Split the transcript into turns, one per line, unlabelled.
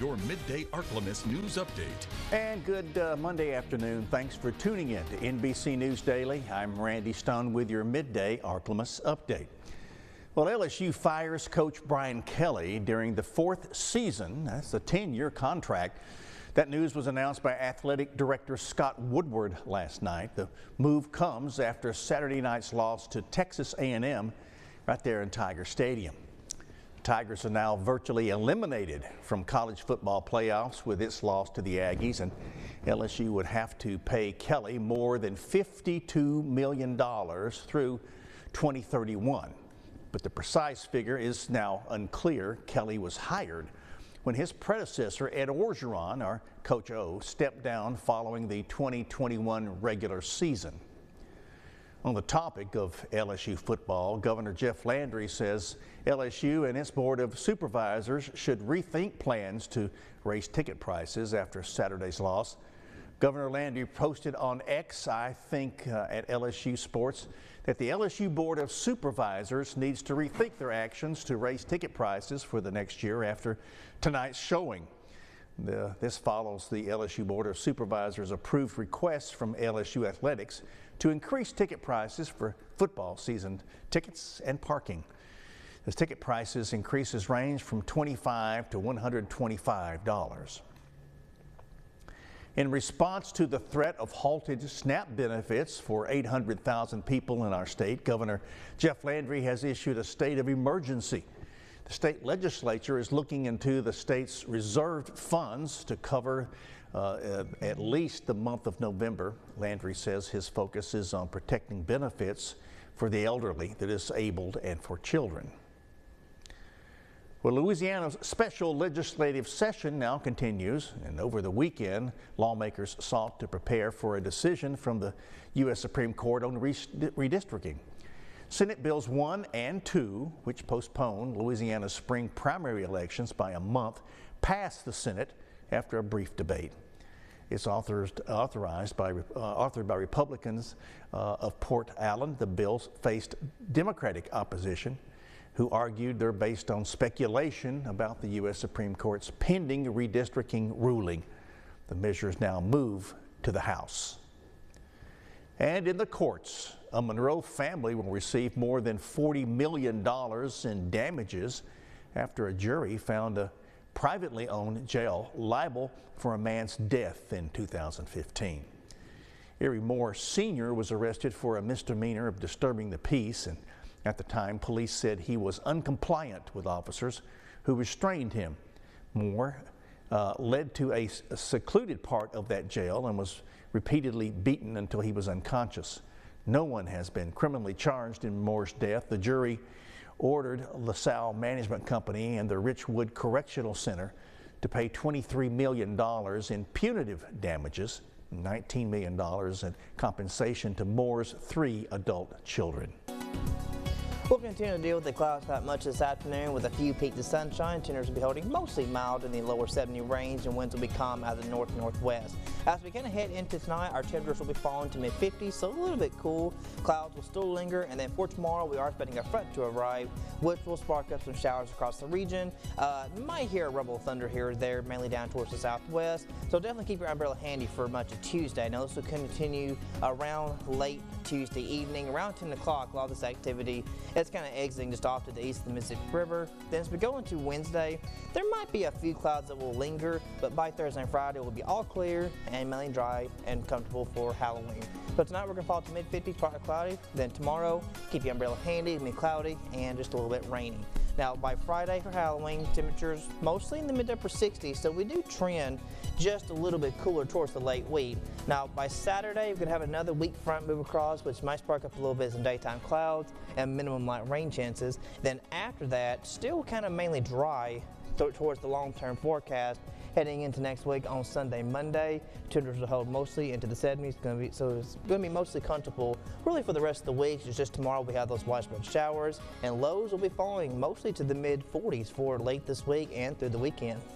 your Midday Ark-La-Miss news update.
And good Monday afternoon. Thanks for tuning in to NBC News Daily. I'm Randy Stone with your Midday Ark-La-Miss update. Well, LSU fires Coach Brian Kelly during the fourth season. That's a 10-year contract. That news was announced by Athletic Director Scott Woodward last night. The move comes after Saturday night's loss to Texas A&M right there in Tiger Stadium. The Tigers are now virtually eliminated from college football playoffs with its loss to the Aggies, and LSU would have to pay Kelly more than $52 million through 2031. But the precise figure is now unclear. Kelly was hired when his predecessor, Ed Orgeron, or Coach O, stepped down following the 2021 regular season. On the topic of LSU football, Governor Jeff Landry says LSU and its Board of Supervisors should rethink plans to raise ticket prices after Saturday's loss. Governor Landry posted on X, I think at LSU Sports, that the LSU Board of Supervisors needs to rethink their actions to raise ticket prices for the next year after tonight's showing. This follows the LSU Board of Supervisors approved requests from LSU Athletics to increase ticket prices for football season tickets and parking. The ticket prices increases range from $25 to $125. In response to the threat of halted SNAP benefits for 800,000 people in our state, Governor Jeff Landry has issued a state of emergency. The state legislature is looking into the state's reserved funds to cover at least the month of November. Landry says his focus is on protecting benefits for the elderly, the disabled, and for children. Well, Louisiana's special legislative session now continues, and over the weekend, lawmakers sought to prepare for a decision from the U.S. Supreme Court on redistricting. Senate Bills 1 and 2, which postponed Louisiana's spring primary elections by a month, passed the Senate after a brief debate. It's authored by Republicans of Port Allen. The bills faced Democratic opposition, who argued they're based on speculation about the U.S. Supreme Court's pending redistricting ruling. The measures now move to the House. And in the courts, a Monroe family will receive more than $40 million in damages after a jury found a privately owned jail liable for a man's death in 2015. Erie Moore Sr. was arrested for a misdemeanor of disturbing the peace, and at the time, police said he was uncompliant with officers who restrained him. Moore led to a secluded part of that jail and was repeatedly beaten until he was unconscious. No one has been criminally charged in Moore's death. The jury ordered LaSalle Management Company and the Richwood Correctional Center to pay $23 million in punitive damages, $19 million in compensation to Moore's 3 adult children.
We'll continue to deal with the clouds not much this afternoon with a few peaks of sunshine. Temperatures will be holding mostly mild in the lower 70 range, and winds will be calm out of the north-northwest. As we kind of head into tonight, our temperatures will be falling to mid-50s, so a little bit cool. Clouds will still linger, and then for tomorrow, we are expecting a front to arrive, which will spark up some showers across the region. You might hear a rumble of thunder here or there, mainly down towards the southwest, so definitely keep your umbrella handy for much of Tuesday. Now, this will continue around late Tuesday evening, around 10 o'clock. A lot of this activity, it's kind of exiting just off to the east of the Mississippi River. Then as we go into Wednesday, there might be a few clouds that will linger, but by Thursday and Friday, it will be all clear and mainly dry and comfortable for Halloween. So tonight we're going to fall to mid-50s, partly cloudy. Then tomorrow, keep your umbrella handy, it'll be cloudy and just a little bit rainy. Now by Friday for Halloween, temperatures mostly in the mid-upper 60s, so we do trend just a little bit cooler towards the late week. Now by Saturday, we're going to have another weak front move across, which might spark up a little bit some daytime clouds and minimum light rain chances. Then after that, still kind of mainly dry towards the long-term forecast. Heading into next week on Sunday, Monday, temperatures will hold mostly into the 70s. So it's going to be mostly comfortable really for the rest of the week. It's just tomorrow we have those widespread showers, and lows will be falling mostly to the mid-40s for late this week and through the weekend.